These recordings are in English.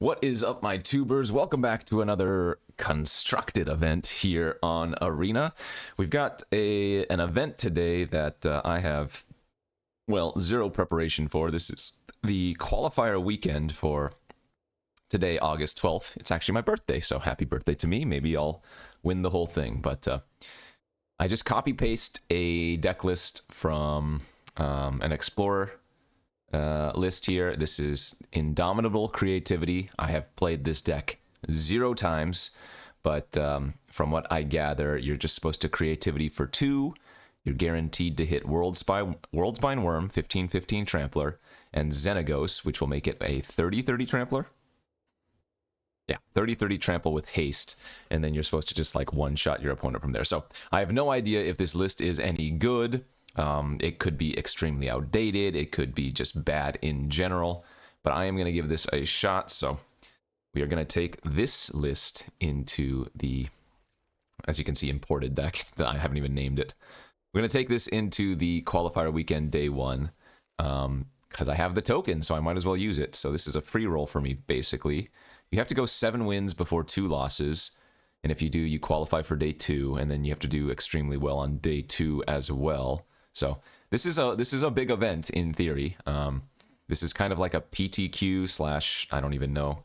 What is up, my tubers? Welcome back to another constructed event here on Arena. We've got an event today that I have, well, zero preparation for. This is the qualifier weekend for today, August 12th. It's actually my birthday, so happy birthday to me. Maybe I'll win the whole thing, but I just copy-paste a deck list from an Explorer list here. This is Indomitable Creativity. I have played this deck 0 times, but from what I gather, you're just supposed to creativity for 2. You're guaranteed to hit Worldspine Worm, 15/15 Trampler, and Xenagos, which will make it a 30/30 Trampler. Yeah, 30/30 Trample with haste, and then you're supposed to just like one-shot your opponent from there. So I have no idea if this list is any good. It could be extremely outdated. It could be just bad in general. But I am going to give this a shot. So we are going to take this list into the, as you can see, imported deck. I haven't even named it. We're going to take this into the qualifier weekend day 1. Because I have the token, so I might as well use it. So this is a free roll for me, basically. You have to go 7 wins before 2 losses. And if you do, you qualify for day 2. And then you have to do extremely well on day 2 as well. So this is a big event in theory. This is kind of like a PTQ slash, I don't even know,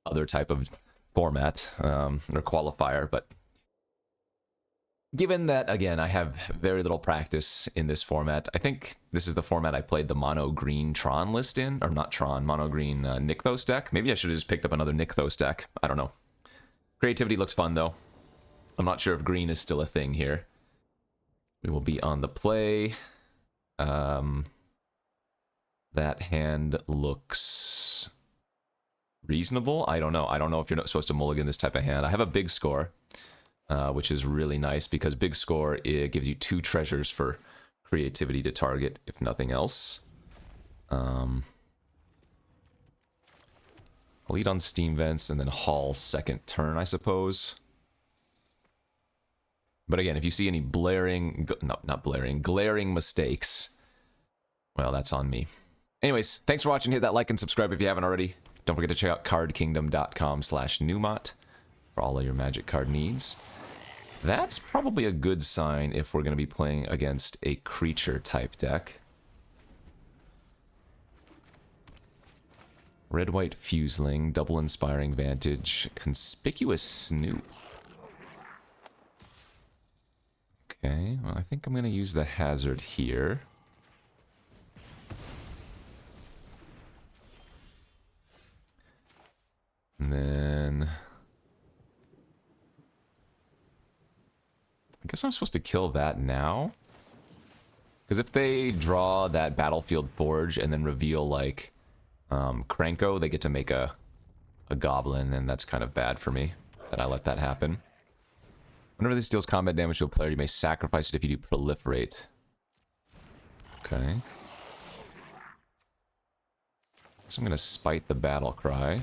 other type of format or qualifier. But given that, again, I have very little practice in this format, I think this is the format I played the mono green Tron list in, or not Tron, mono green Nykthos deck. Maybe I should have just picked up another Nykthos deck. I don't know. Creativity looks fun though. I'm not sure if green is still a thing here. We will be on the play. That hand looks reasonable. I don't know. I don't know if you're not supposed to mulligan this type of hand. I have a big score, which is really nice because big score, it gives you 2 treasures for creativity to target, if nothing else. I'll lead on Steam Vents and then haul second turn, I suppose. But again, if you see any glaring mistakes, well, that's on me. Anyways, thanks for watching. Hit that like and subscribe if you haven't already. Don't forget to check out cardkingdom.com/Numot for all of your Magic card needs. That's probably a good sign if we're going to be playing against a creature type deck. Red-white Fuseling, double Inspiring Vantage, Conspicuous Snoop. Okay, well, I think I'm going to use the hazard here. And then I guess I'm supposed to kill that now. Because if they draw that Battlefield Forge and then reveal, like, Krenko, they get to make a goblin, and that's kind of bad for me that I let that happen. Whenever this deals combat damage to a player, you may sacrifice it if you do proliferate. Okay. So I'm going to spite the battle cry.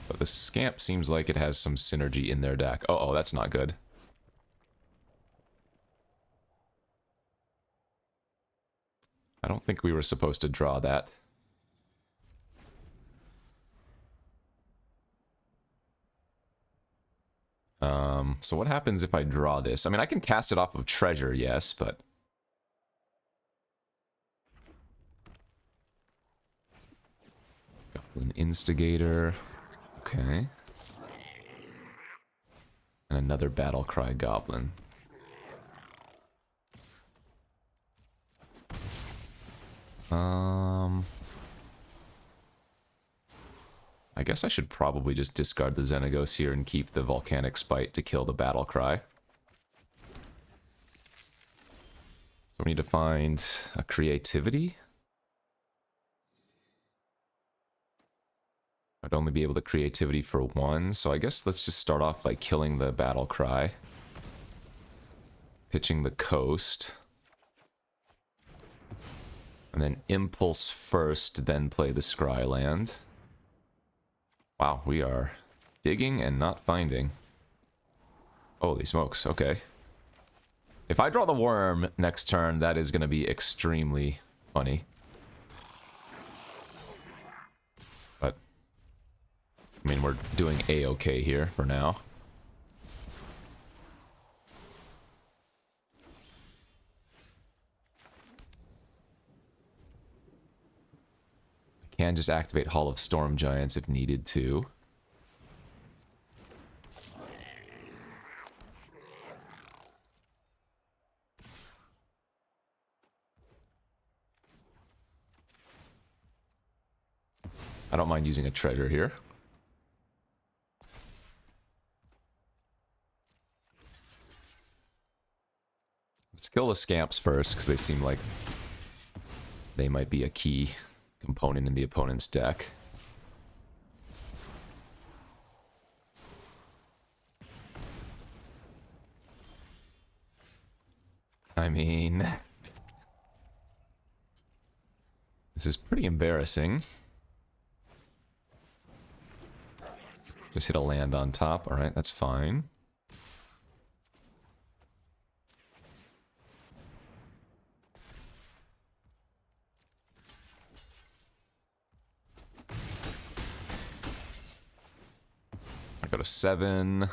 But the Scamp seems like it has some synergy in their deck. Uh-oh, that's not good. I don't think we were supposed to draw that. So what happens if I draw this? I mean, I can cast it off of treasure, yes, but... Goblin Instigator. Okay. And another Battlecry Goblin. I guess I should probably just discard the Xenagos here and keep the Volcanic Spite to kill the Battlecry. So we need to find a creativity. I'd only be able to creativity for 1, so I guess let's just start off by killing the Battlecry. Pitching the Coast. And then Impulse first, then play the Scryland. Wow, we are digging and not finding. Holy smokes, okay. If I draw the worm next turn, that is going to be extremely funny. I mean, we're doing A-okay here for now. I can just activate Hall of Storm Giants if needed to. I don't mind using a treasure here. Let's kill the scamps first, because they seem like they might be a key component in the opponent's deck. I mean, this is pretty embarrassing. Just hit a land on top. All right, that's fine. I go to 7.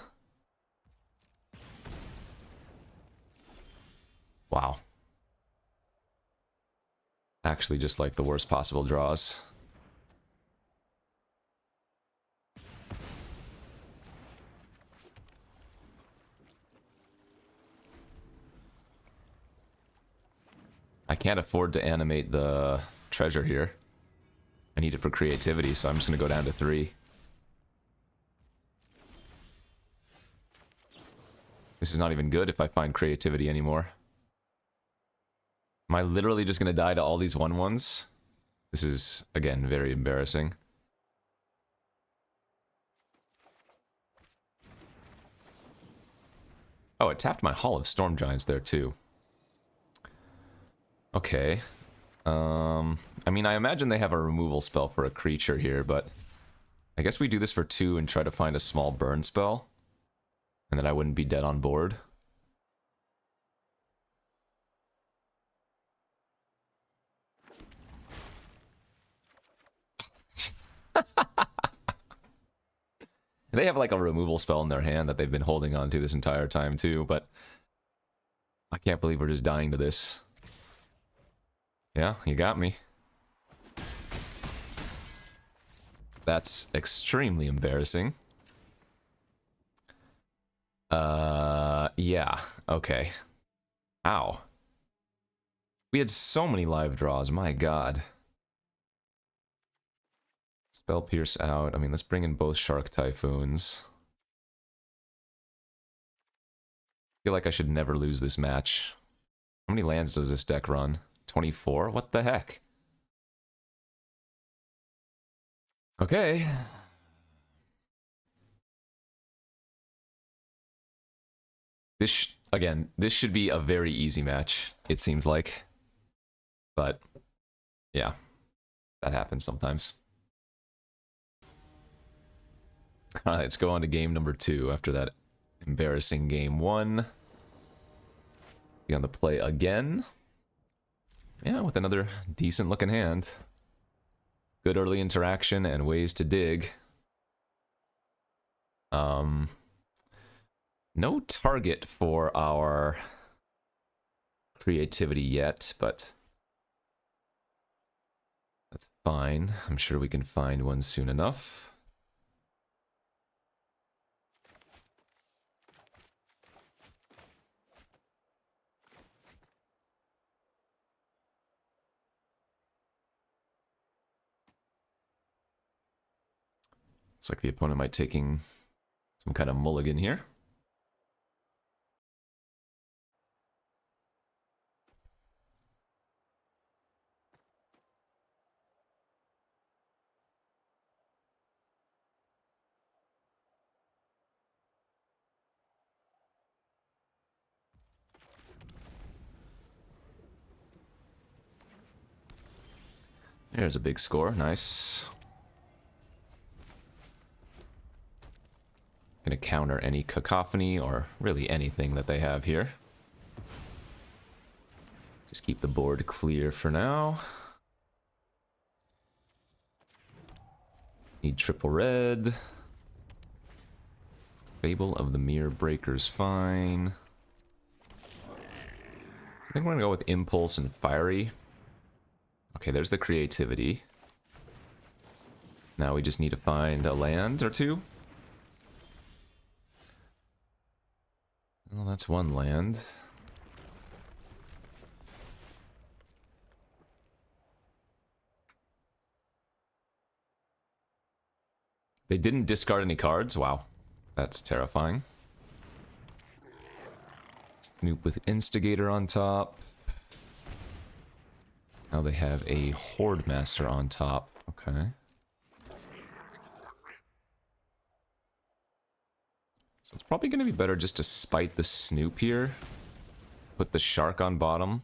Wow. Actually, just like the worst possible draws. I can't afford to animate the treasure here. I need it for creativity, so I'm just going to go down to 3. This is not even good if I find creativity anymore. Am I literally just going to die to all these 1/1s? This is, again, very embarrassing. Oh, it tapped my Hall of Storm Giants there, too. Okay. I mean, I imagine they have a removal spell for a creature here, but I guess we do this for 2 and try to find a small burn spell. And then I wouldn't be dead on board. They have like a removal spell in their hand that they've been holding on to this entire time too, but I can't believe we're just dying to this. Yeah, you got me. That's extremely embarrassing. Yeah, okay. Ow. We had so many live draws, my god. Spell Pierce out. I mean, let's bring in both Shark Typhoons. I feel like I should never lose this match. How many lands does this deck run? 24? What the heck? Okay. Again, this should be a very easy match, it seems like. But, yeah. That happens sometimes. Alright, let's go on to game number 2 after that embarrassing game 1. Be on the play again. Yeah, with another decent looking hand. Good early interaction and ways to dig. No target for our creativity yet, but that's fine. I'm sure we can find one soon enough. Looks like the opponent might be taking some kind of mulligan here. There's a big score. Nice. Gonna counter any cacophony or really anything that they have here. Just keep the board clear for now. Need triple red. Fable of the Mirror Breaker's fine. I think we're gonna go with Impulse and Fiery. Okay, there's the creativity. Now we just need to find a land or two. Well, that's one land. They didn't discard any cards. Wow. That's terrifying. Snoop with Instigator on top. Now they have a Horde Master on top. Okay. So it's probably going to be better just to spite the Snoop here. Put the Shark on bottom.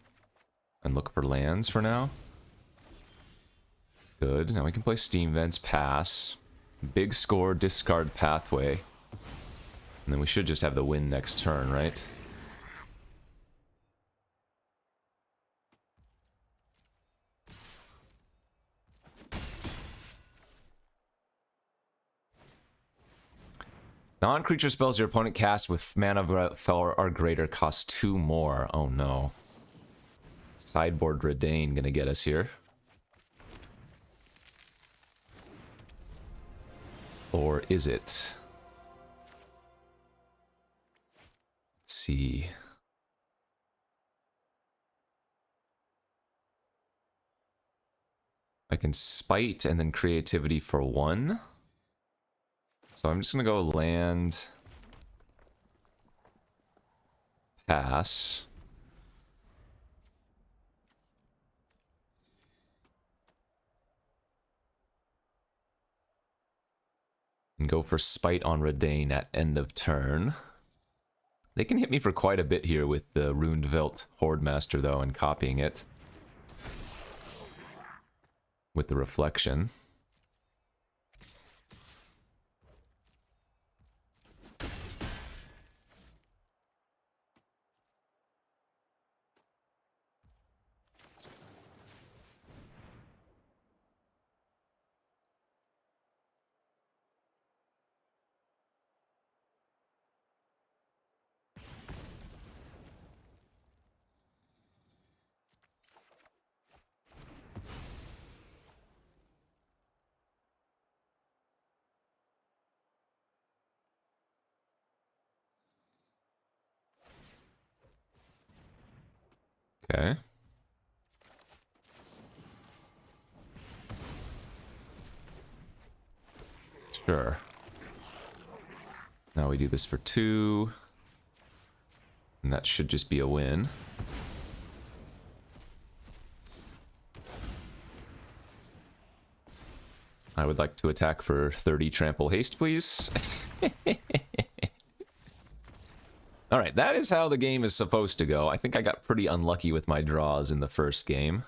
And look for lands for now. Good. Now we can play Steam Vents, pass. Big score, discard Pathway. And then we should just have the win next turn, right? Non-creature spells your opponent casts with mana of 4 or greater cost 2 more. Oh no. Sideboard Redane gonna get us here. Or is it? Let's see. I can spite and then creativity for 1. So I'm just gonna go land, pass. And go for spite on Redane at end of turn. They can hit me for quite a bit here with the Runed Velt Horde Master though, and copying it with the reflection. Okay. Sure. Now we do this for 2. And that should just be a win. I would like to attack for 30 trample haste, please. Alright, that is how the game is supposed to go. I think I got pretty unlucky with my draws in the first game.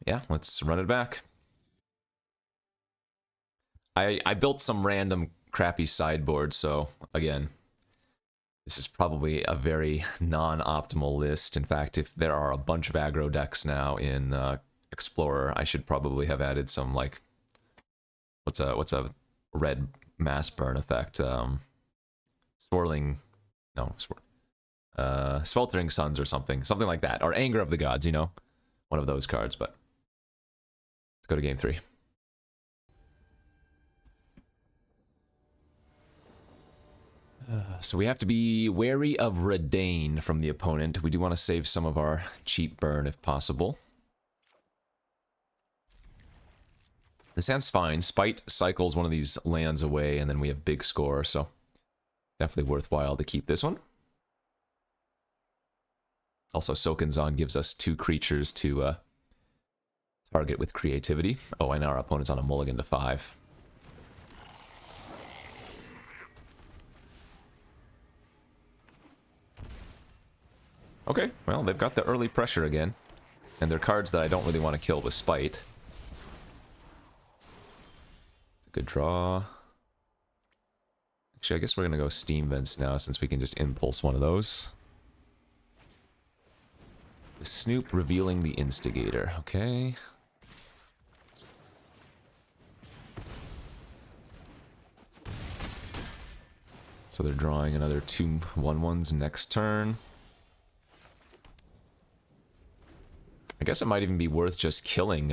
Yeah, let's run it back. I built some random crappy sideboard, so again, this is probably a very non-optimal list. In fact, if there are a bunch of aggro decks now in Explorer, I should probably have added some, like, what's a red mass burn effect? Swirling, no, Sweltering Suns or something like that, or Anger of the Gods, you know, one of those cards. But let's go to game 3. So we have to be wary of Redane from the opponent. We do want to save some of our cheap burn if possible. This hand's fine. Spite cycles one of these lands away, and then we have big score, so definitely worthwhile to keep this one. Also, Soken'Zon gives us 2 creatures to target with creativity. Oh, and our opponent's on a mulligan to 5. Okay, well, they've got the early pressure again. And they're cards that I don't really want to kill with Spite. It's a good draw. Actually, I guess we're going to go Steam Vents now, since we can just impulse one of those. The Snoop revealing the Instigator, okay. So they're drawing another 2 1/1s next turn. I guess it might even be worth just killing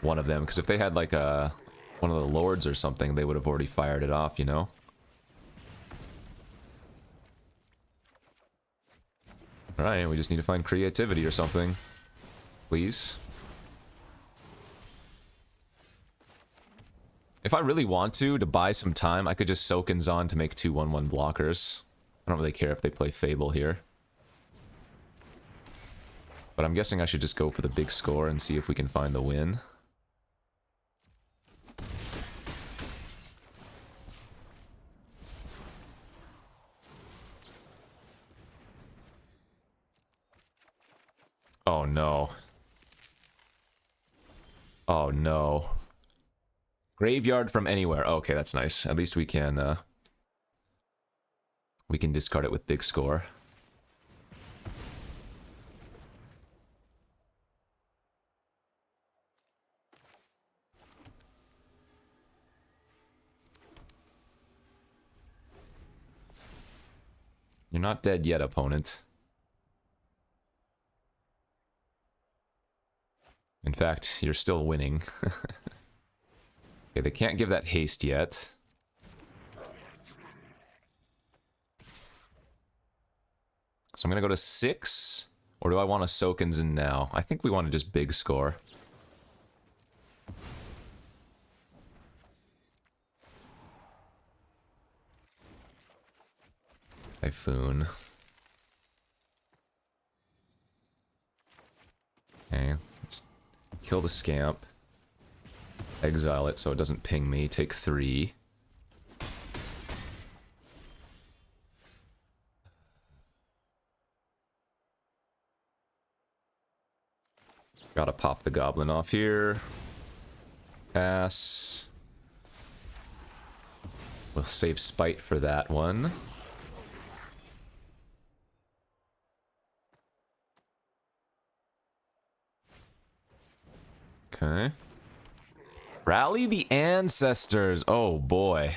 one of them, because if they had like one of the lords or something, they would have already fired it off, you know? Alright, we just need to find creativity or something. Please. If I really want to buy some time, I could just soak in Zon to make 2 1/1 blockers. I don't really care if they play Fable here. But I'm guessing I should just go for the big score and see if we can find the win. Oh no. Oh no. Graveyard from anywhere. Okay, that's nice. At least we can discard it with big score. You're not dead yet, opponent. In fact, you're still winning. Okay, they can't give that haste yet. So I'm gonna go to 6, or do I want to soak in now? I think we want to just big score. Typhoon. Okay, let's kill the scamp. Exile it so it doesn't ping me. Take 3. Gotta pop the goblin off here. Pass. We'll save spite for that one. Okay. Rally the ancestors. Oh boy.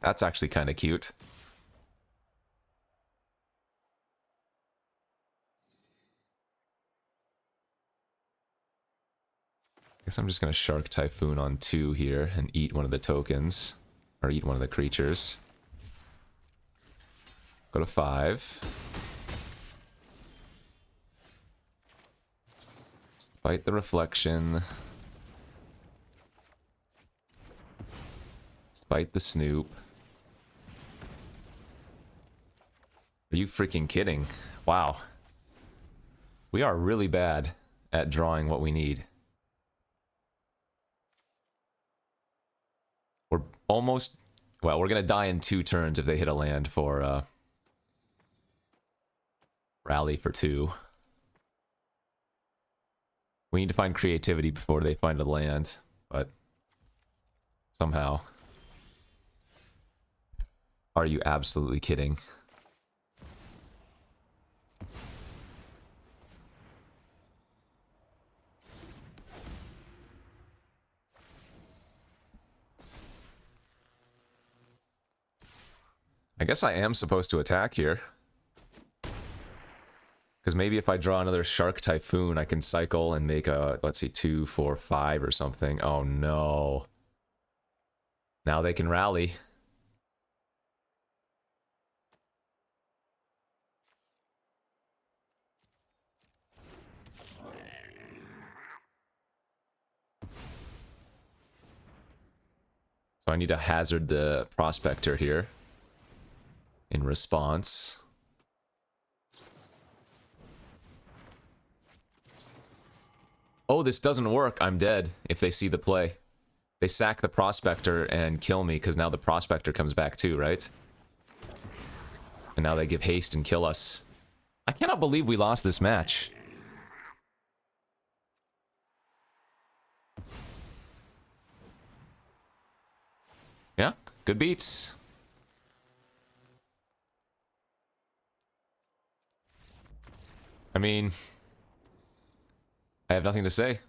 That's actually kind of cute. Guess I'm just gonna Shark Typhoon on 2 here and eat one of the tokens. Or eat one of the creatures. Go to 5. Fight the reflection. Fight the Snoop. Are you freaking kidding? Wow. We are really bad at drawing what we need. We're almost... Well, we're gonna die in 2 turns if they hit a land for, rally for 2. We need to find creativity before they find a land, but... Somehow... Are you absolutely kidding? I guess I am supposed to attack here. Because maybe if I draw another Shark Typhoon, I can cycle and make a, let's see, 2, 4, 5 or something. Oh no. Now they can rally. So I need to hazard the Prospector here in response. Oh, this doesn't work. I'm dead if they see the play. They sack the Prospector and kill me because now the Prospector comes back too, right? And now they give haste and kill us. I cannot believe we lost this match. Yeah, good beats. I mean, I have nothing to say.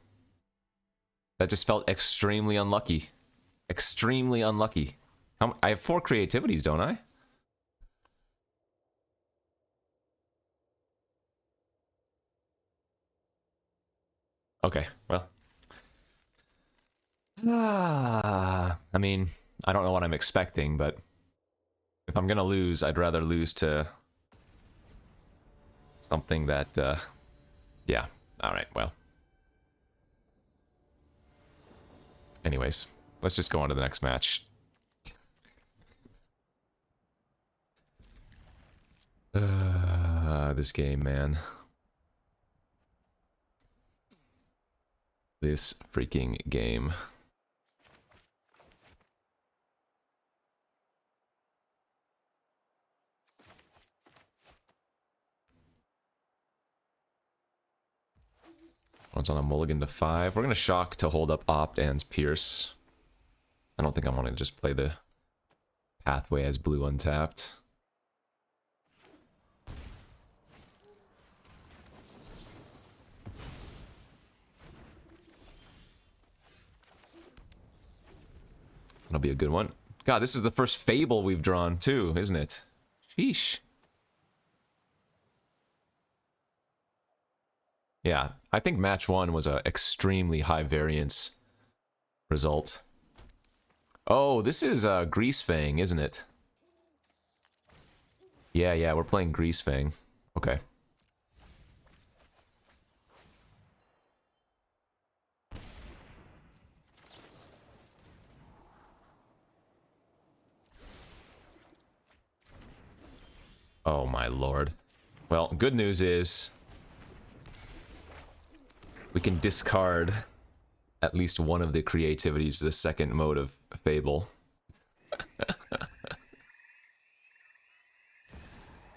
That just felt extremely unlucky. Extremely unlucky. I have 4 creativities, don't I? Okay, well. I mean, I don't know what I'm expecting, but if I'm gonna lose, I'd rather lose to something that, yeah. Alright, well. Anyways, let's just go on to the next match. This game, man. This freaking game. One's on a mulligan to 5. We're gonna shock to hold up Opt and Pierce. I don't think I want to just play the pathway as blue untapped. That'll be a good one. God, this is the first Fable we've drawn too, isn't it? Sheesh. Yeah, I think match 1 was a extremely high variance result. Oh, this is Greasefang, isn't it? Yeah, we're playing Greasefang. Okay. Oh my lord. Well, good news is we can discard at least one of the creativities to the second mode of Fable.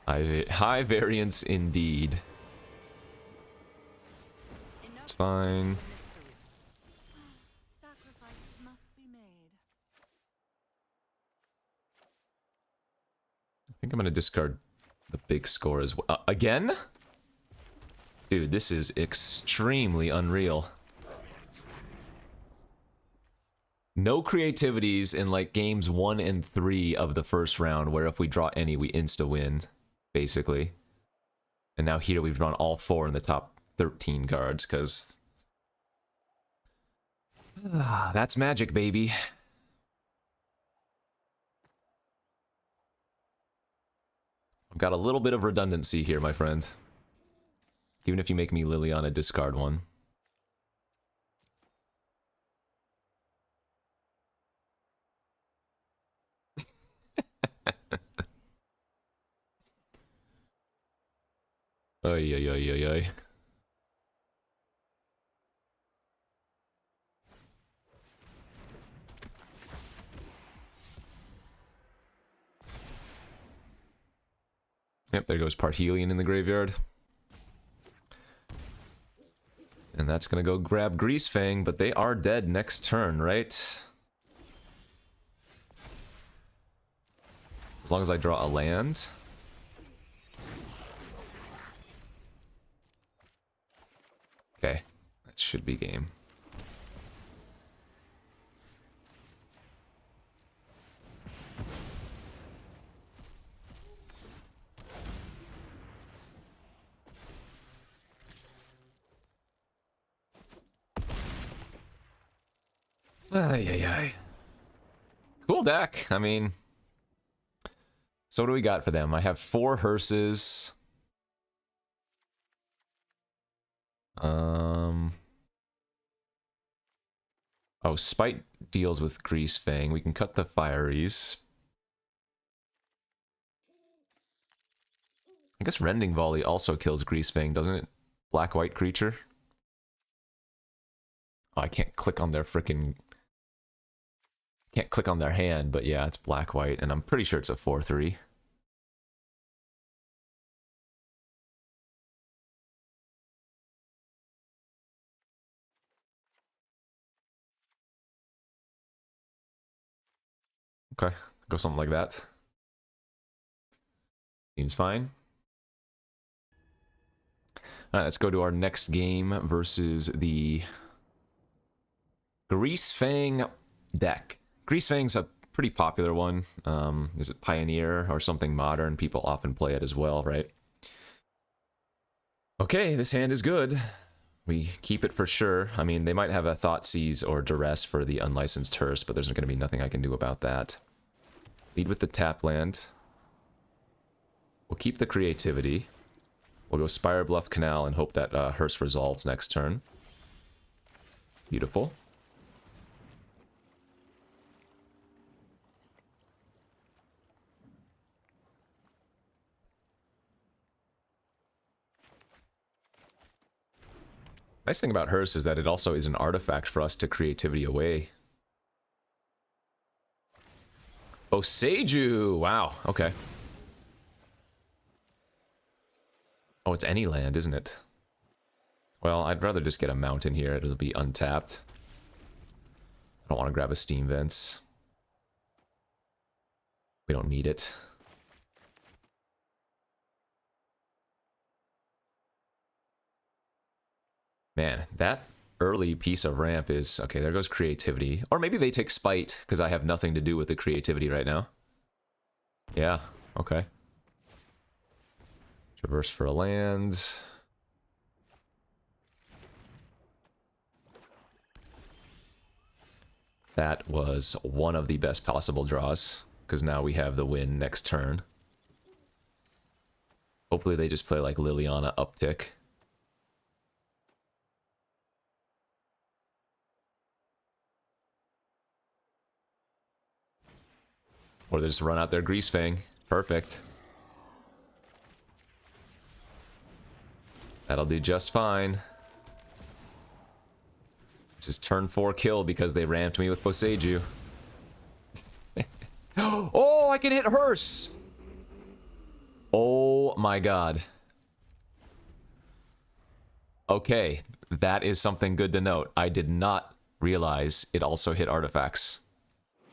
High variance indeed. It's fine. I think I'm gonna discard the big score as well. Again? Dude, this is extremely unreal. No creativities in like games 1 and 3 of the first round, where if we draw any, we insta-win, basically. And now here we've drawn all 4 in the top 13 cards, because... that's magic, baby. I've got a little bit of redundancy here, my friend. Even if you make me Liliana discard one. Ay, ay, ay, ay, ay. Yep, there goes Parhelion in the graveyard. And that's gonna go grab Greasefang, but they are dead next turn, right? As long as I draw a land. Okay, that should be game. Ay, ay, ay. Cool deck. I mean, so what do we got for them? I have 4 hearses. Oh, Spite deals with Greasefang. We can cut the Fieries. I guess Rending Volley also kills Greasefang, doesn't it? Black-white creature. Oh, I can't click on their frickin'... Can't click on their hand, but yeah, it's black-white, and I'm pretty sure it's a 4/3. Okay, go something like that. Seems fine. Alright, let's go to our next game versus the Greasefang deck. Greasefang's a pretty popular one. Is it Pioneer or something modern? People often play it as well, right? Okay, this hand is good. We keep it for sure. I mean, they might have a Thoughtseize or Duress for the unlicensed Hearse, but there's going to be nothing I can do about that. Lead with the tap land. We'll keep the creativity. We'll go Spire Bluff Canal and hope that Hearse resolves next turn. Beautiful. Nice thing about Hearse is that it also is an artifact for us to creativity away. Boseiju! Wow, okay. Oh, it's any land, isn't it? Well, I'd rather just get a mountain here. It'll be untapped. I don't want to grab a Steam Vents. We don't need it. Man, that early piece of ramp is... Okay, there goes creativity. Or maybe they take Spite, because I have nothing to do with the creativity right now. Yeah, okay. Traverse for a land. That was one of the best possible draws, because now we have the win next turn. Hopefully they just play like Liliana uptick. Or they just run out their Grease Fang. Perfect. That'll do just fine. This is turn 4 kill because they ramped me with Boseiju. Oh, I can hit Hearse! Oh my god. Okay, that is something good to note. I did not realize it also hit artifacts.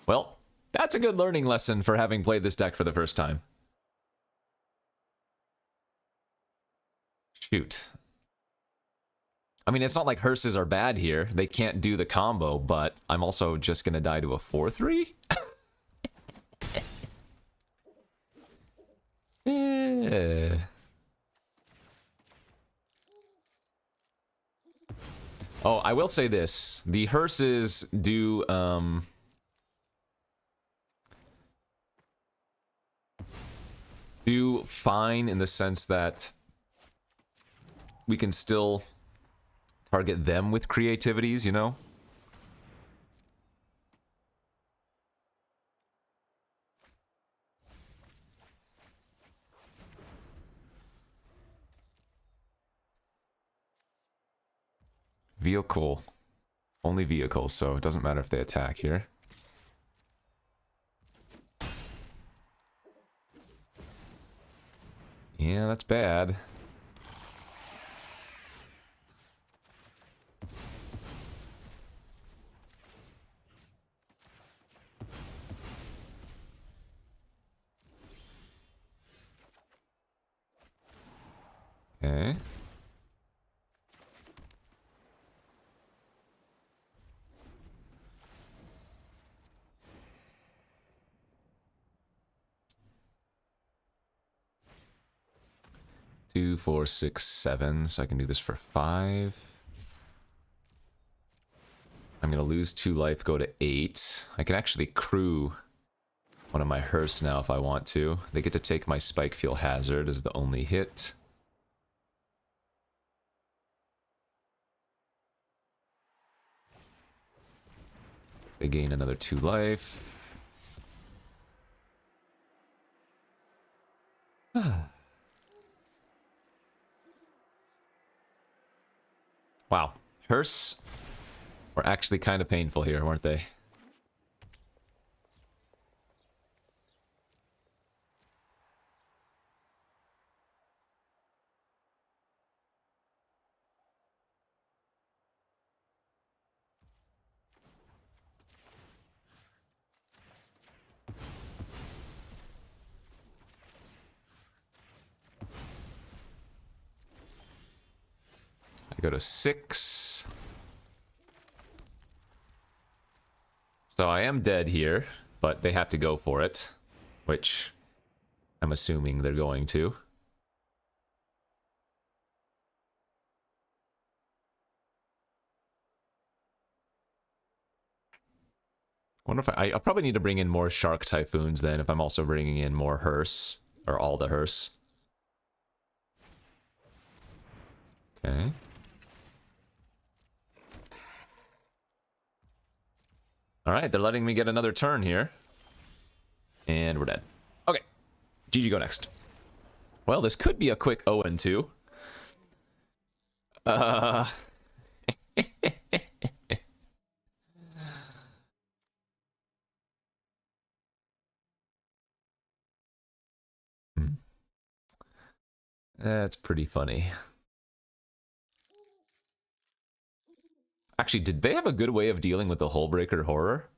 Well, that's a good learning lesson for having played this deck for the first time. Shoot. I mean, it's not like Hearses are bad here. They can't do the combo, but I'm also just going to die to a 4-3? Yeah. Oh, I will say this. The Hearses do, do fine in the sense that we can still target them with creativities, you know? Vehicle. Only vehicles, so it doesn't matter if they attack here. Yeah, that's bad. Okay. Two, 4, 6, 7. So I can do this for 5. I'm gonna lose 2 life, go to 8. I can actually crew one of my Hearse now if I want to. They get to take my Spike Fuel Hazard as the only hit. They gain another 2 life. Wow. Hearse were actually kind of painful here, weren't they? I go to 6. So I am dead here. but they have to go for it, which I'm assuming they're going to. Wonder if I'll probably need to bring in more Shark Typhoons then if I'm also bringing in more Hearse, or all the Hearse. Okay. Alright, they're letting me get another turn here. And we're dead. Okay. GG go next. Well, this could be a quick 0-2. That's pretty funny. Actually, did they have a good way of dealing with the Hullbreaker Horror?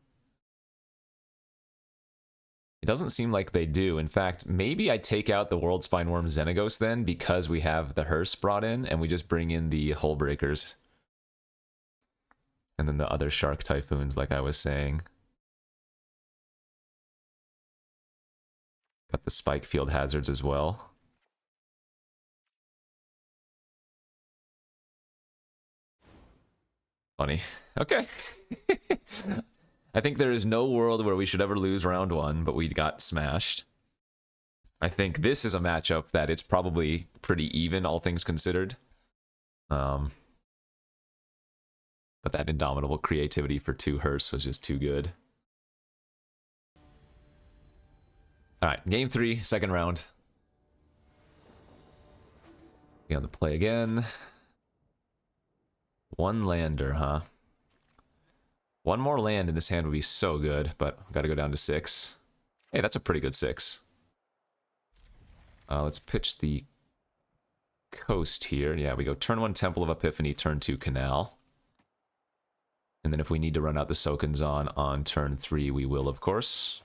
It doesn't seem like they do. In fact, maybe I take out the World Spineworm Xenagos then, because we have the Hearse brought in, and we just bring in the Hullbreakers. And then the other Shark Typhoons, like I was saying. Got the Spike Field Hazards as well. Funny. Okay. I think there is no world where we should ever lose round 1, but we got smashed. I think this is a matchup that it's probably pretty even, all things considered. But that Indomitable creativity for 2 Hearse was just too good. Alright, game 3, second round. Be on the play again. 1 lander, huh? 1 more land in this hand would be so good, but I've got to go down to 6. Hey, that's a pretty good 6. Let's pitch the coast here. Yeah, we go turn 1 Temple of Epiphany, turn 2 Canal. And then if we need to run out the Sokenzan on turn 3, we will, of course.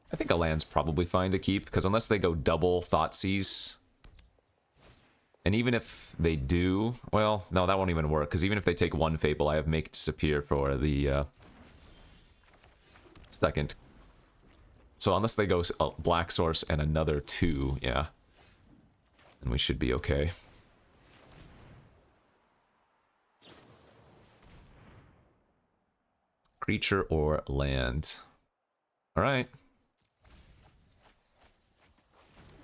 I think a land's probably fine to keep, because unless they go double Thoughtseize... And even if they do... Well, no, that won't even work, because even if they take 1 Fable, I have Make Disappear for the second. So unless they go Black Source and another 2, yeah. Then we should be okay. Creature or land. Alright.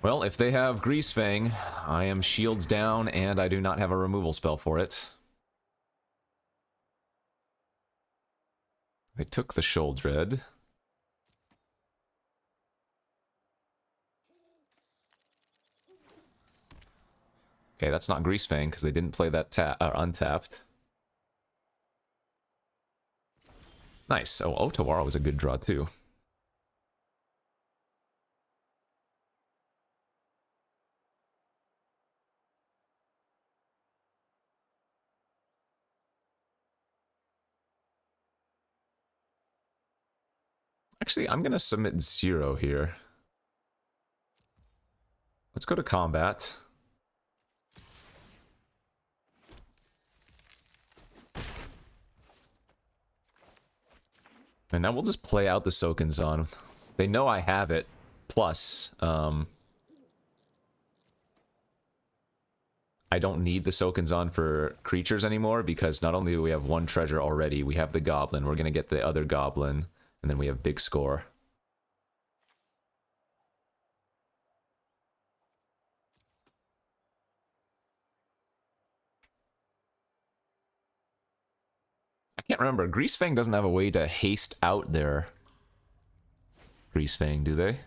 Well, if they have Greasefang, I am shields down, and I do not have a removal spell for it. They took the Shoal-Dread. Okay, that's not Greasefang, because they didn't play that untapped. Nice. Oh, Otawara was a good draw, too. Actually, I'm going to submit 0 here. Let's go to combat. And now we'll just play out the Sokenzan. They know I have it. Plus, I don't need the Sokenzan for creatures anymore, because not only do we have 1 treasure already, we have the Goblin. We're going to get the other Goblin, and then we have big score. I can't remember. Greasefang doesn't have a way to haste out their Greasefang, do they?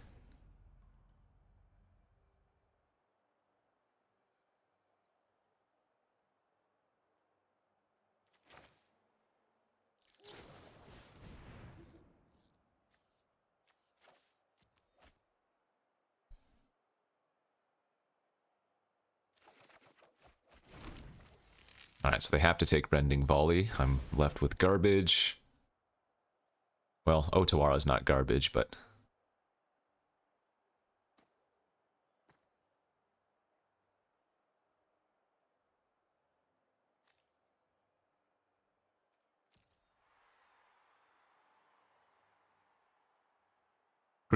Alright, so they have to take Rending Volley. I'm left with garbage. Well, Otawara's not garbage, but...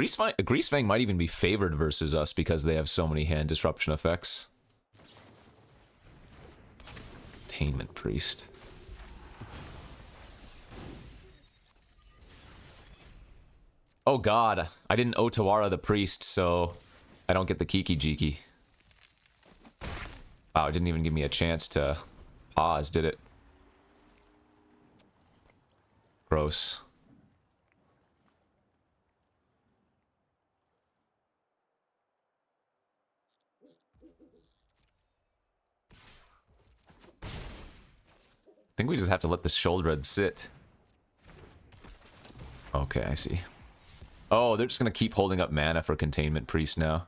Greasefang might even be favored versus us because they have so many hand disruption effects. Containment Priest. Oh god, I didn't Otawara the Priest, so I don't get the Kiki Jiki. Wow, it didn't even give me a chance to pause, did it? Gross. I think we just have to let this Shouldered sit. Okay, I see. Oh, they're just gonna keep holding up mana for Containment Priest now.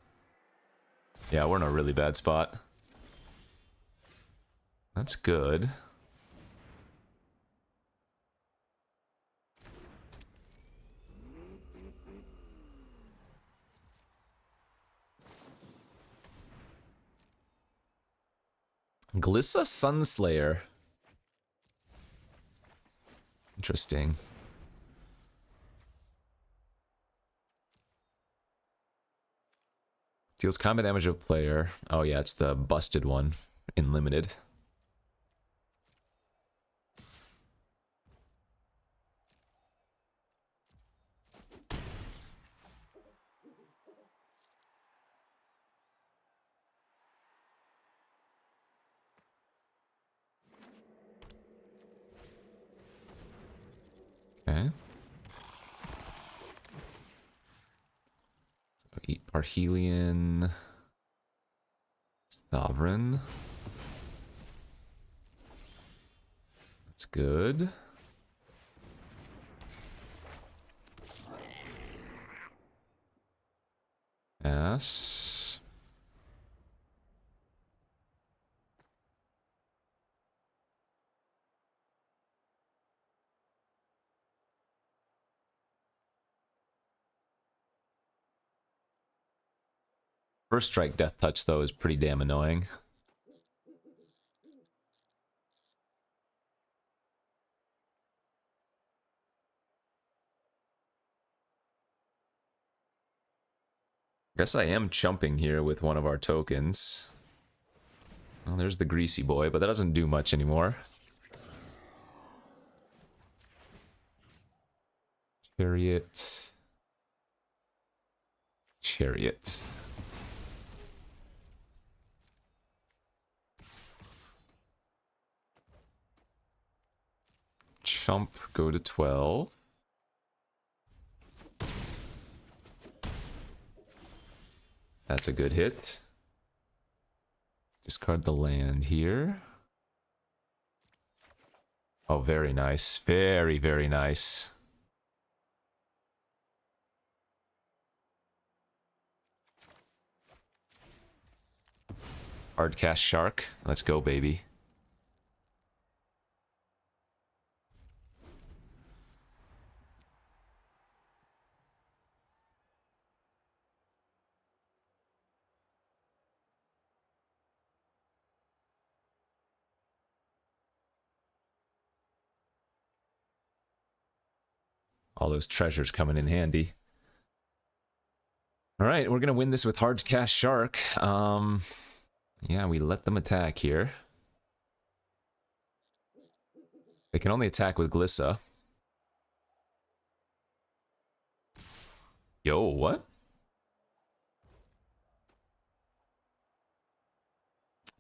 Yeah, we're in a really bad spot. That's good. Glissa Sunslayer. Interesting. Deals combat damage to a player. Oh yeah, it's the busted one in limited. Okay. So eat Parhelion. Sovereign. That's good. Yes. First strike Death Touch, though, is pretty damn annoying. Guess I am chumping here with one of our tokens. Well, there's the Greasy Boy, but that doesn't do much anymore. Chariot. Chariot. Chump, go to 12. That's a good hit. Discard the land here. Oh, very nice. Very, very nice. Hard cast Shark. Let's go, baby. All those treasures coming in handy. All right, we're going to win this with Hard Cast Shark. Yeah, we let them attack here. They can only attack with Glissa. Yo, what?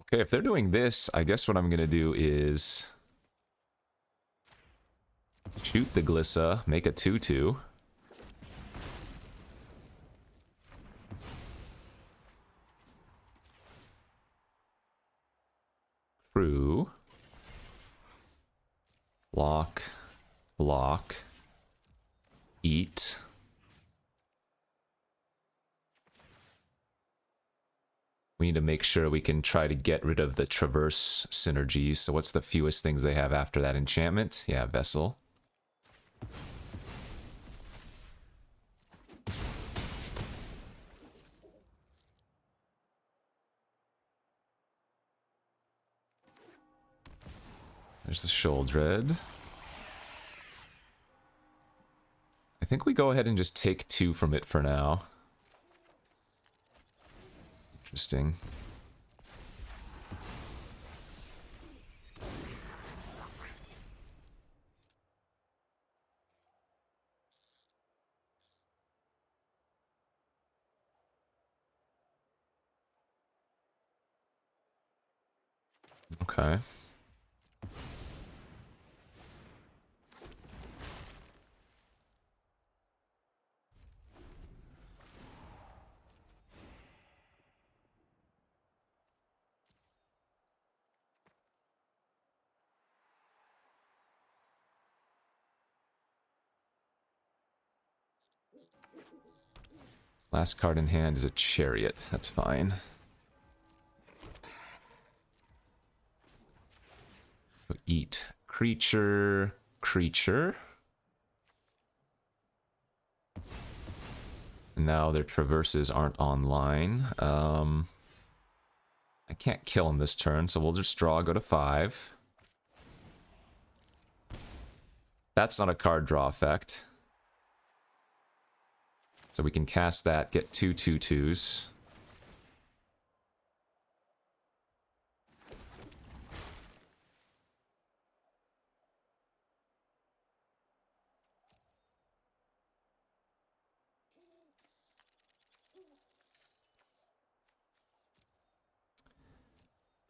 Okay, if they're doing this, I guess what I'm going to do is shoot the Glissa, make a 2/2. Crew. Block. Block. Eat. We need to make sure we can try to get rid of the traverse synergies. So what's the fewest things they have after that enchantment? Yeah, Vessel. There's the Shouldered. I think we go ahead and just take 2 from it for now. Interesting. Okay. Last card in hand is a chariot. That's fine. So eat creature, creature. Now their traverses aren't online. I can't kill him this turn, so we'll just draw, go to 5. That's not a card draw effect. So we can cast that, get 2 2/2s.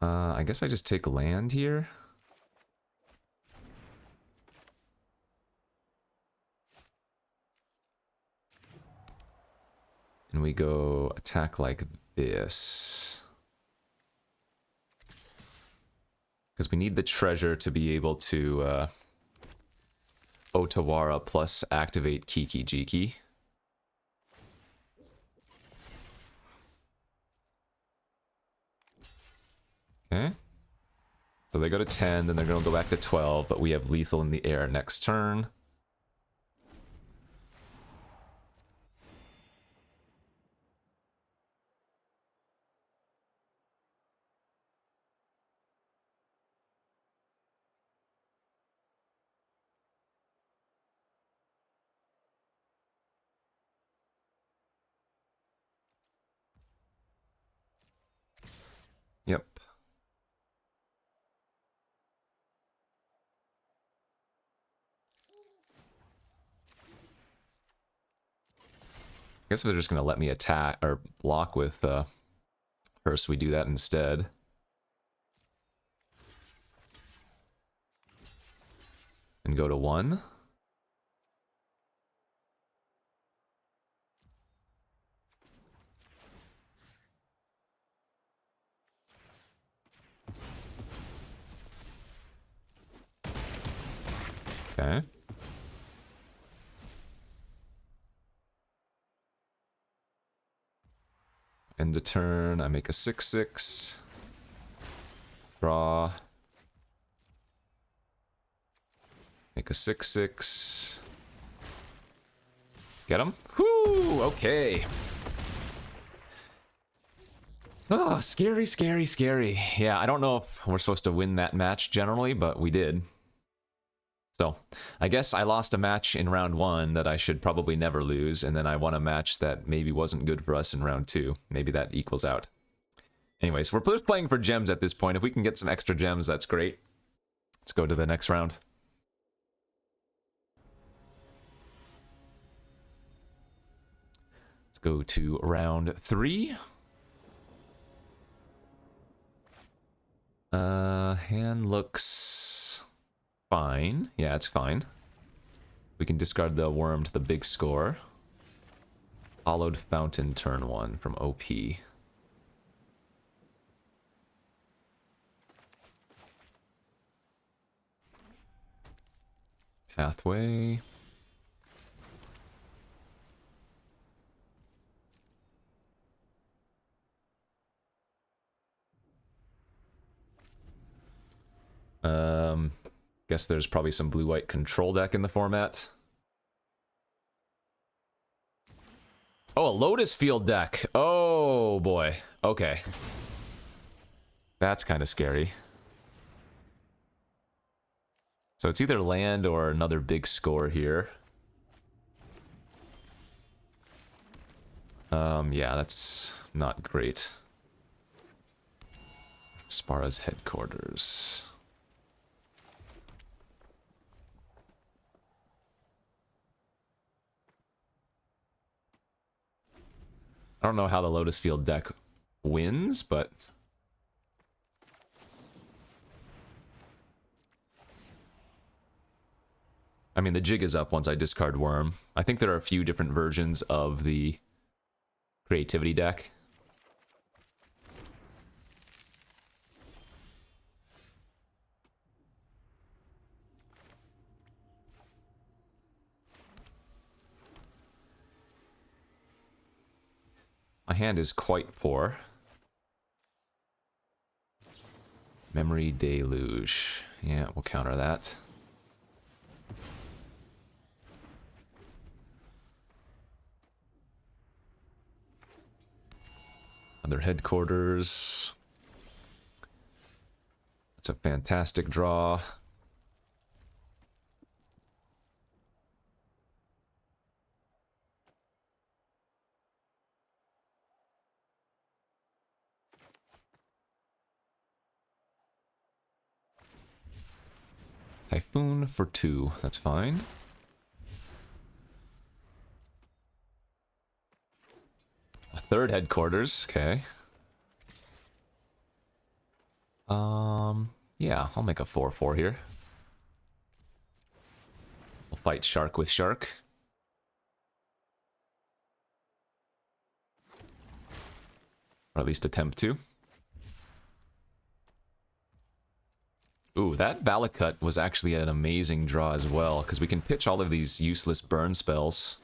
I guess I just take land here. And we go attack like this. Because we need the treasure to be able to Otawara plus activate Kiki Jiki. Okay. So they go to 10, then they're going to go back to 12, but we have lethal in the air next turn. Yep. I guess they're just going to let me attack or block with her, so we do that instead. And go to 1. Okay. End of turn, I make a 6/6. Draw. Make a 6/6. Get him? Whoo! Okay. Oh, scary, scary, scary. Yeah, I don't know if we're supposed to win that match generally, but we did. So, I guess I lost a match in round 1 that I should probably never lose, and then I won a match that maybe wasn't good for us in round 2. Maybe that equals out. Anyways, we're just playing for gems at this point. If we can get some extra gems, that's great. Let's go to the next round. Let's go to round 3. Hand looks fine. Yeah, it's fine. We can discard the worm to the big score. Hollowed Fountain turn 1 from OP. Pathway. Guess there's probably some blue-white control deck in the format. Oh, a Lotus Field deck. Oh, boy. Okay. That's kind of scary. So it's either land or another big score here. Yeah, that's not great. Spara's headquarters. I don't know how the Lotus Field deck wins, but... I mean, the jig is up once I discard Worm. I think there are a few different versions of the creativity deck. My hand is quite poor. Memory Deluge. Yeah, we'll counter that. Other headquarters. That's a fantastic draw. Typhoon for 2. That's fine. A third headquarters. Okay. Yeah, I'll make a 4/4 here. We'll fight shark with shark. Or at least attempt to. Ooh, that Valakut was actually an amazing draw as well, because we can pitch all of these useless burn spells.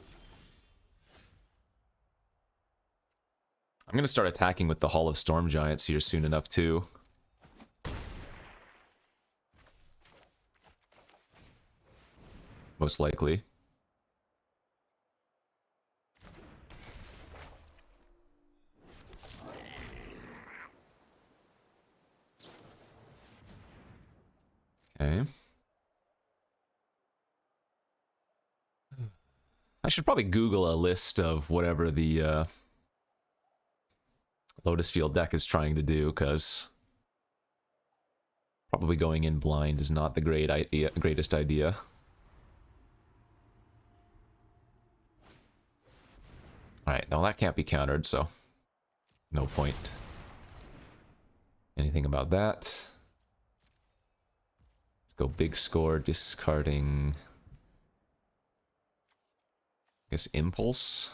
I'm going to start attacking with the Hall of Storm Giants here soon enough, too. Most likely. Okay. I should probably Google a list of whatever the Lotus Field deck is trying to do, because probably going in blind is not the greatest idea. Alright, now that can't be countered, so no point. Anything about that? Let's go big score, discarding... I guess Impulse?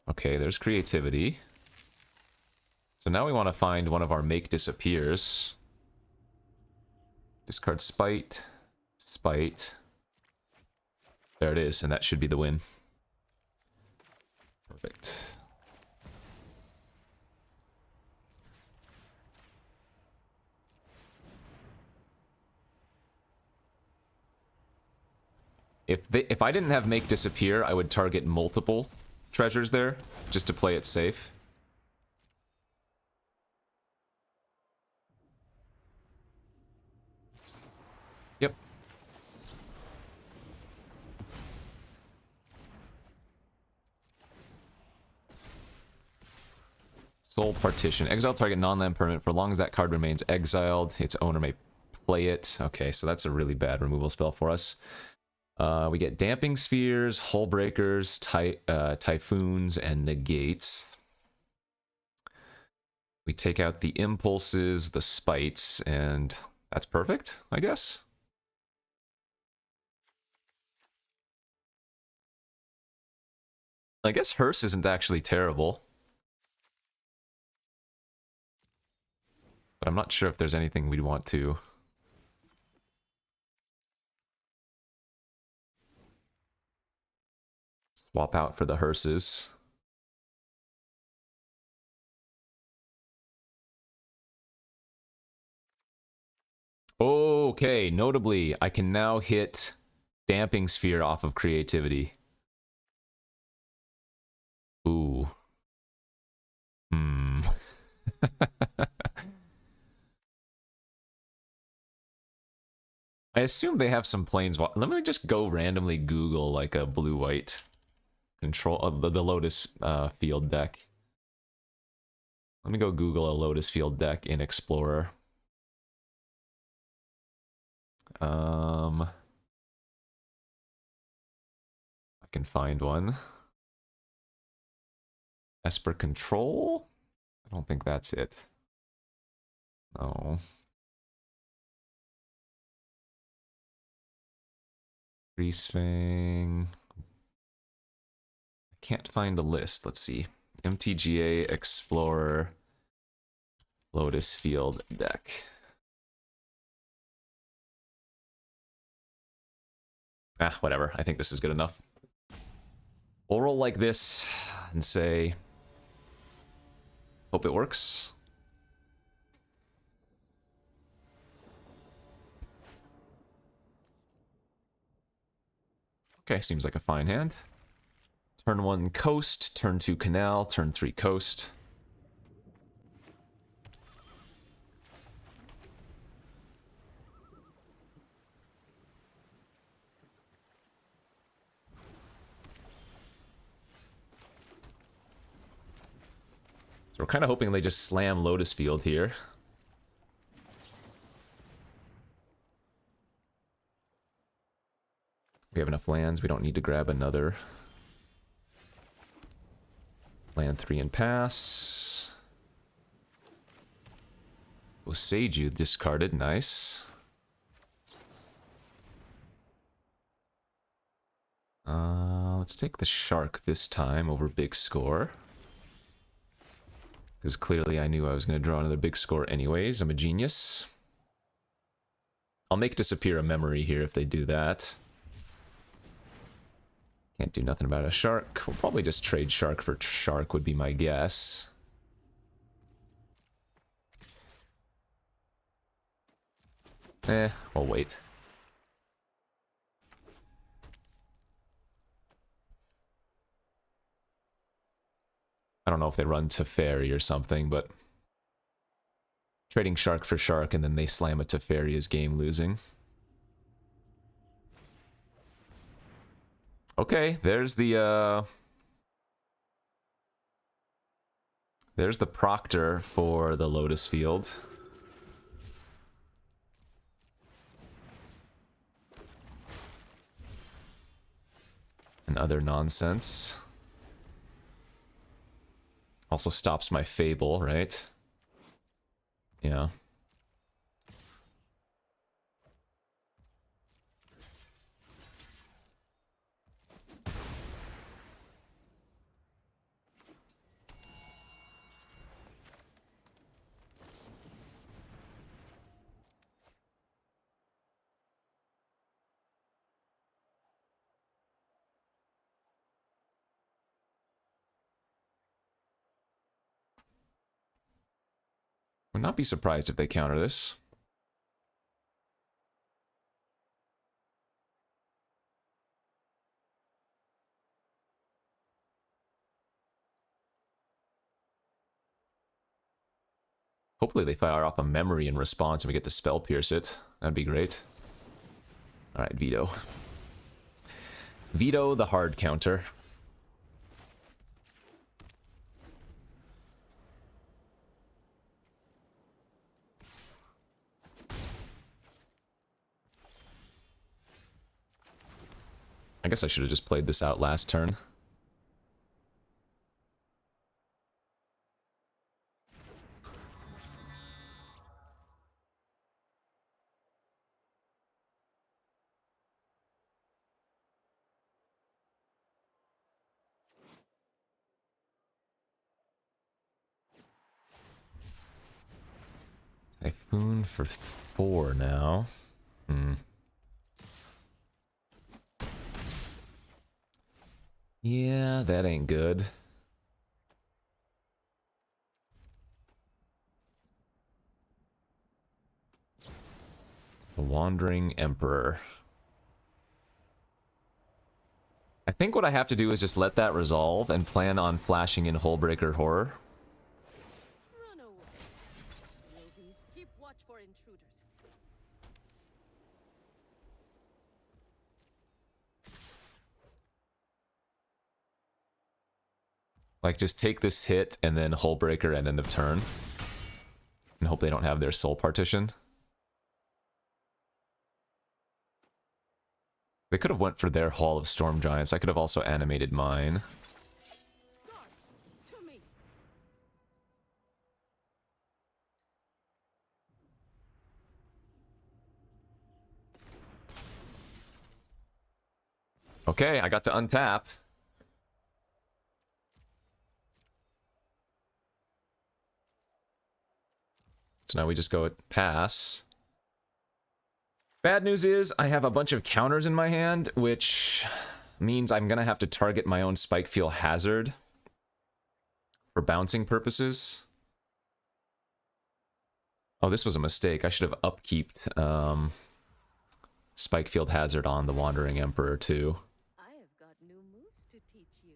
Okay, there's creativity. So now we want to find one of our Make Disappears. Discard Spite. Spite. There it is, and that should be the win. Perfect. If I didn't have Make Disappear, I would target multiple treasures there, just to play it safe. Yep. Soul Partition. Exile target non-land permanent for as long as that card remains exiled. Its owner may play it. Okay, so that's a really bad removal spell for us. We get Damping Spheres, Hull Breakers, Typhoons, and Negates. We take out the Impulses, the Spites, and that's perfect, I guess. I guess Hearse isn't actually terrible. But I'm not sure if there's anything we'd want to... swap out for the Hearses. Okay, notably, I can now hit Damping Sphere off of creativity. Ooh. Hmm. I assume they have some planeswalker. Let me just go randomly Google like a blue-white control the Lotus field deck. Let me go Google a Lotus field deck in Explorer. I can find one. Esper Control? I don't think that's it. No. Greasefang. I can't find a list. Let's see. MTGA Explorer Lotus Field deck. Ah, whatever. I think this is good enough. We'll roll like this and say, hope it works. Okay, seems like a fine hand. Turn 1 coast, turn 2 canal, turn 3 coast. So we're kind of hoping they just slam Lotus Field here. We have enough lands, we don't need to grab another. Land 3 and pass. Oseiju discarded, nice. Let's take the shark this time over big score. Because clearly I knew I was going to draw another big score anyways. I'm a genius. I'll make disappear a memory here if they do that. Can't do nothing about a shark. We'll probably just trade shark for shark would be my guess. We'll wait. I don't know if they run Teferi or something, but trading shark for shark and then they slam a Teferi is game losing. Okay, there's the Proctor for the Lotus Field. And other nonsense. Also stops my Fable, right? Yeah. Would not be surprised if they counter this. Hopefully they fire off a memory in response and we get to spell pierce it. That'd be great. Alright, veto. Veto the hard counter. I guess I should have just played this out last turn. Typhoon for 4 now. Yeah, that ain't good. The Wandering Emperor. I think what I have to do is just let that resolve and plan on flashing in Hullbreaker Horror. Run away. Newbies, keep watch for intruders. Like, just take this hit and then Hull Breaker at end of turn. And hope they don't have their soul partition. They could have went for their Hall of Storm Giants. I could have also animated mine. Guards, to me. Okay, I got to untap. So now we just go at pass. Bad news is I have a bunch of counters in my hand, which means I'm going to have to target my own Spikefield Hazard for bouncing purposes. Oh, this was a mistake. I should have upkeeped Spikefield Hazard on the Wandering Emperor too. I have got new moves to teach you.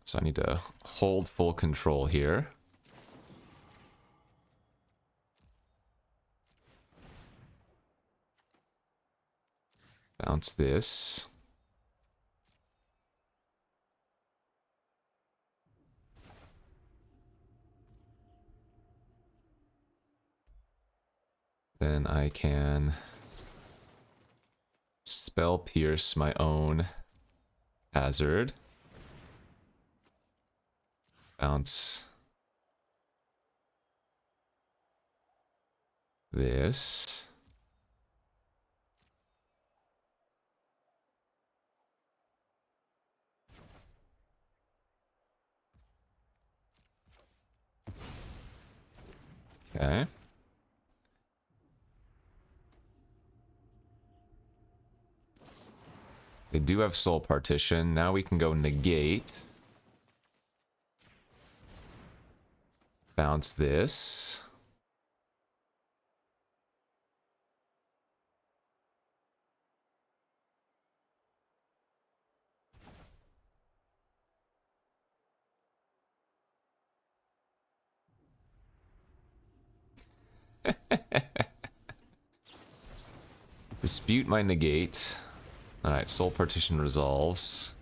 So I need to hold full control here. Bounce this. Then I can spell pierce my own hazard. Bounce this. Okay. They do have soul partition. Now we can go negate. Bounce this. Dispute my negate. Alright, soul partition resolves.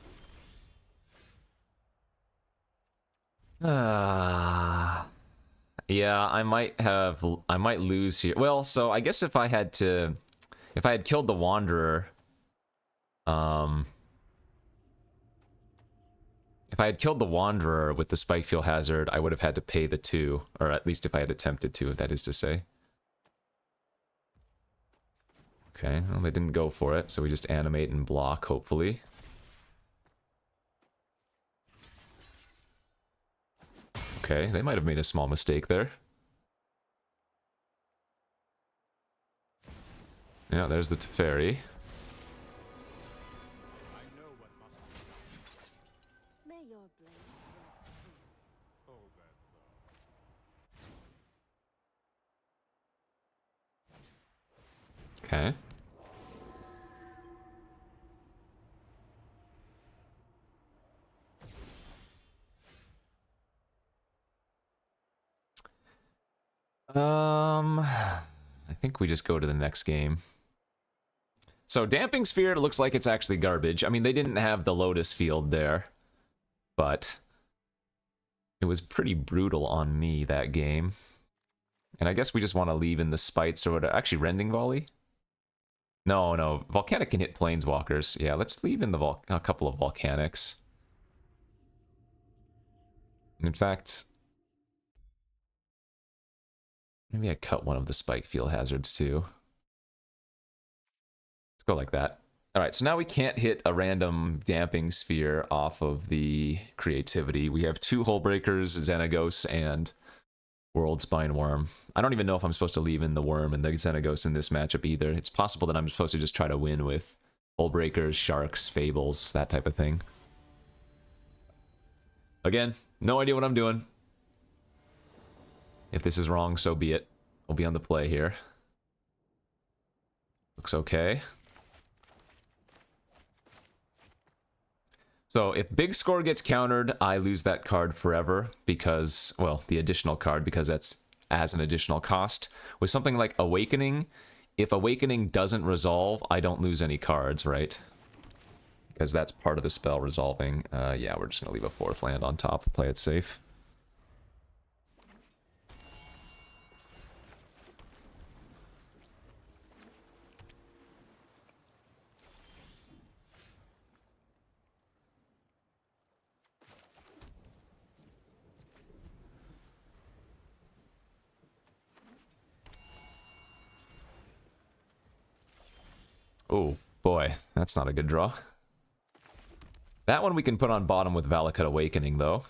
Yeah, I might lose here. Well, so I guess if I had killed the Wanderer, if I had killed the Wanderer with the Spikefield Hazard, I would have had to pay the 2, or at least if I had attempted to, that is to say. Okay, well, they didn't go for it, so we just animate and block, hopefully. Okay, they might have made a small mistake there. Yeah, there's the Teferi. May your blades strike true. Okay. I think we just go to the next game. So Damping Sphere, it looks like it's actually garbage. I mean, they didn't have the Lotus Field there, but it was pretty brutal on me, that game. And I guess we just want to leave in the Spites or whatever. Actually, Rending Volley? No. Volcanic can hit Planeswalkers. Yeah, let's leave in the a couple of Volcanics. In fact, maybe I cut one of the Spikefield Hazards too. Let's go like that. Alright, so now we can't hit a random Damping Sphere off of the Creativity. We have 2 Hull Breakers, Xenagos, and World Spine Worm. I don't even know if I'm supposed to leave in the Worm and the Xenagos in this matchup either. It's possible that I'm supposed to just try to win with Hull Breakers, Sharks, Fables, that type of thing. Again, no idea what I'm doing. If this is wrong, so be it. We'll be on the play here. Looks okay. So if big score gets countered, I lose that card forever because, well, the additional card, because that's as an additional cost. With something like Awakening, if Awakening doesn't resolve, I don't lose any cards, right? Because that's part of the spell resolving. Yeah, we're just going to leave a 4th land on top, play it safe. Oh, boy, that's not a good draw. That one we can put on bottom with Valakut Awakening, though.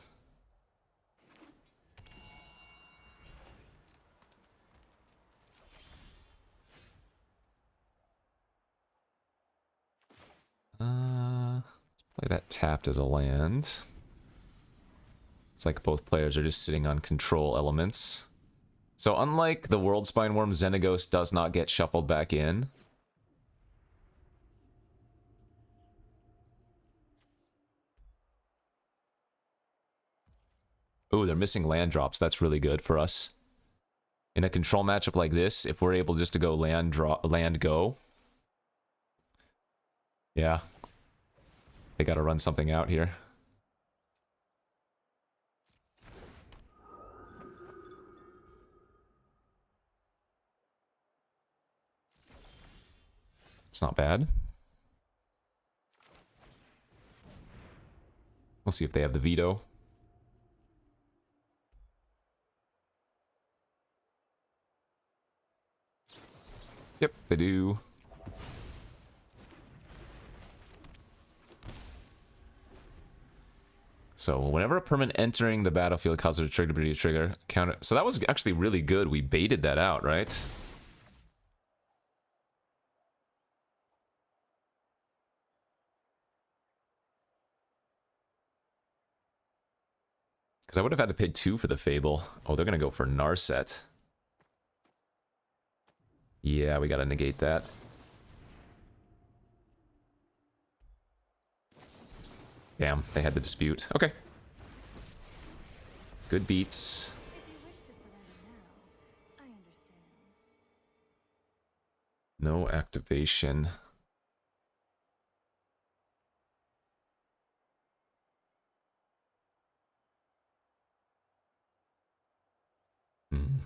Let's play that tapped as a land. It's like both players are just sitting on control elements. So unlike the World Spine Worm, Xenagos does not get shuffled back in. Ooh, they're missing land drops. That's really good for us. In a control matchup like this, if we're able just to go land, draw, land, go. Yeah. They gotta run something out here. It's not bad. We'll see if they have the veto. Yep, they do. So whenever a permanent entering the battlefield causes a trigger to be a trigger, counter. So that was actually really good. We baited that out, right? Because I would have had to pay 2 for the Fable. Oh, they're going to go for Narset. Yeah, we got to negate that. Damn, they had the dispute. Okay. Good beats. If you wish to surrender now, I understand. No activation. Hmm.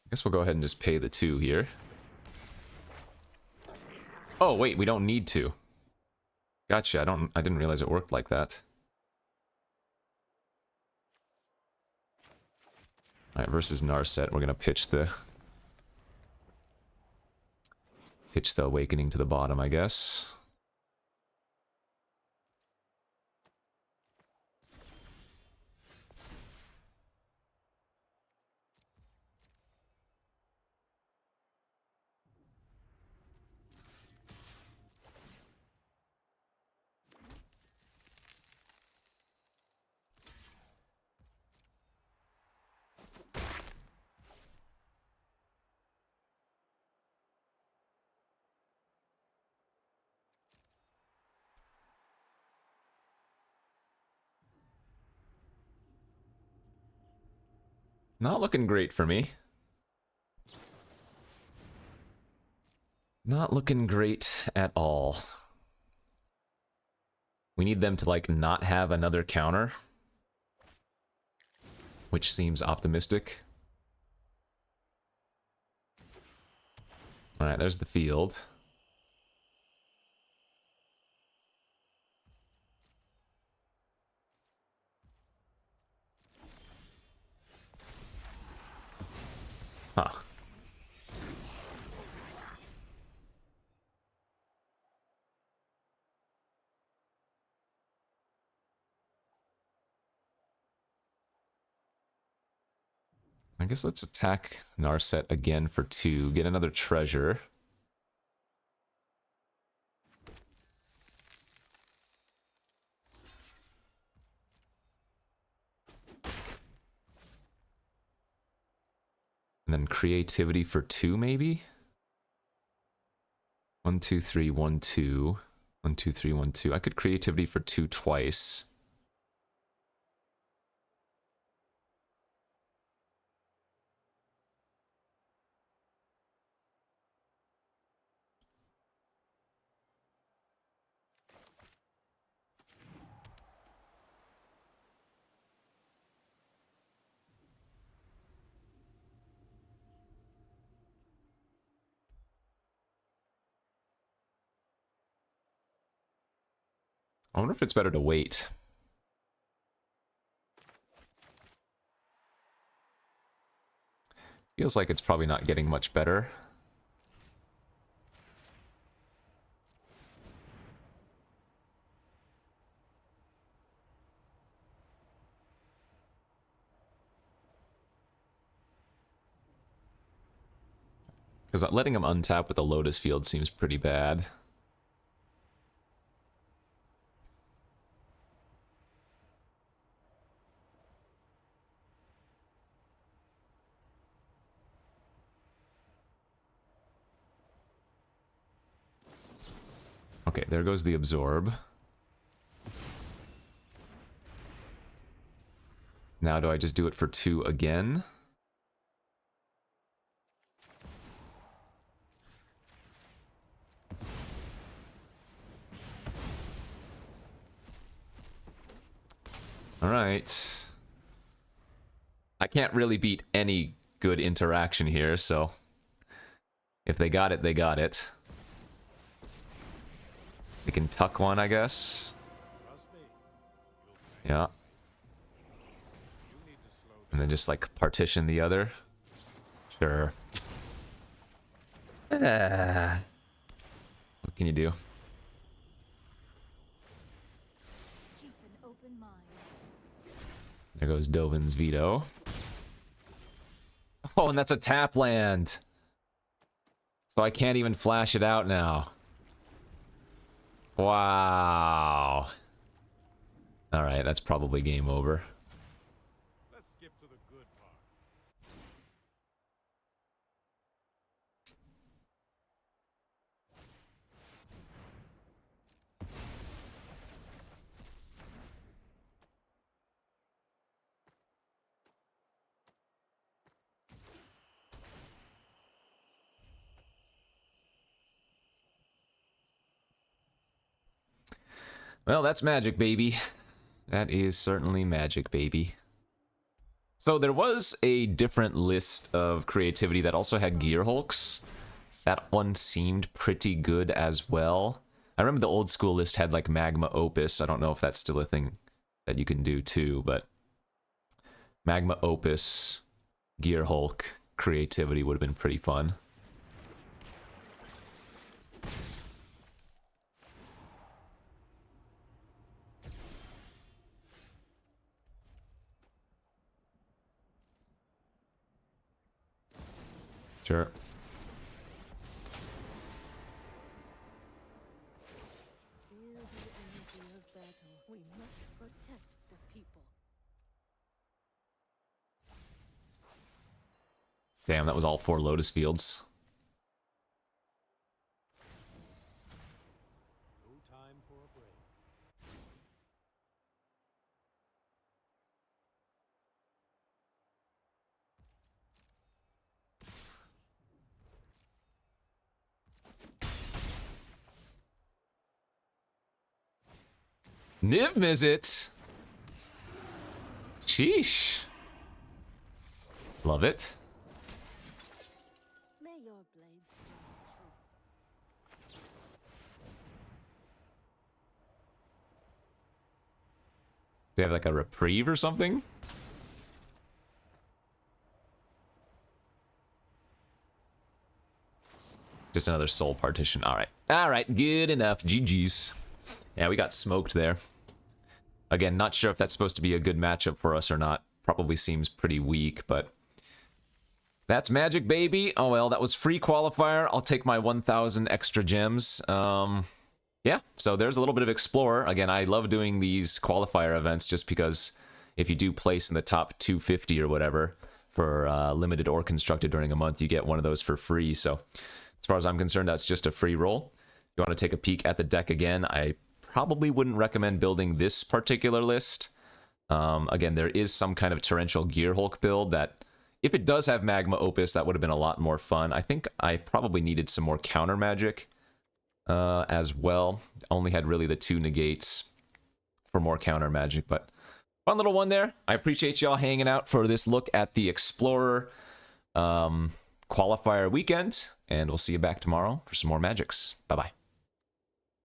I guess we'll go ahead and just pay the 2 here. Oh, wait, we don't need to. Gotcha, I didn't realize it worked like that. Alright, versus Narset, we're gonna pitch the Awakening to the bottom, I guess. Not looking great for me. Not looking great at all. We need them to, like, not have another counter. Which seems optimistic. Alright, there's the field. Huh. I guess let's attack Narset again for 2. Get another treasure. And then creativity for 2, maybe? 1, 2, 3, 1, 2. 1, 2, 3, 1, 2. I could creativity for 2 twice. I wonder if it's better to wait. Feels like it's probably not getting much better. Because letting him untap with a Lotus Field seems pretty bad. Okay, there goes the Absorb. Now do I just do it for 2 again? Alright. I can't really beat any good interaction here, so... if they got it, they got it. They can tuck one, I guess. Yeah. And then just, like, partition the other. Sure. What can you do? Keep an open mind. There goes Dovin's veto. Oh, and that's a tap land. So I can't even flash it out now. Wow. Alright, that's probably game over. Let's skip to the good part. Well, that's magic, baby. That is certainly magic, baby. So there was a different list of creativity that also had Gear Hulks. That one seemed pretty good as well. I remember the old school list had like Magma Opus. I don't know if that's still a thing that you can do too, but Magma Opus, Gear Hulk, creativity would have been pretty fun. Sure. Feel the energy of battle. We must protect the people. Damn, that was all 4 Lotus Fields. No time for a break. Niv Mizzet! Sheesh. Love it. May your blades strike true. They have like a reprieve or something? Just another soul partition. Alright. Alright, good enough. GG's. Yeah, we got smoked there. Again, not sure if that's supposed to be a good matchup for us or not. Probably seems pretty weak, but... that's magic, baby. Oh well, that was free qualifier. I'll take my 1,000 extra gems. Yeah, so there's a little bit of Explorer. Again, I love doing these qualifier events just because if you do place in the top 250 or whatever for limited or constructed during a month, you get one of those for free. So as far as I'm concerned, that's just a free roll. If you want to take a peek at the deck again, I probably wouldn't recommend building this particular list. Again, there is some kind of Torrential Gearhulk build that, if it does have Magma Opus, that would have been a lot more fun. I think I probably needed some more counter magic as well. Only had really the 2 negates for more counter magic, but fun little one there. I appreciate y'all hanging out for this look at the Explorer qualifier weekend, and we'll see you back tomorrow for some more magics. Bye-bye.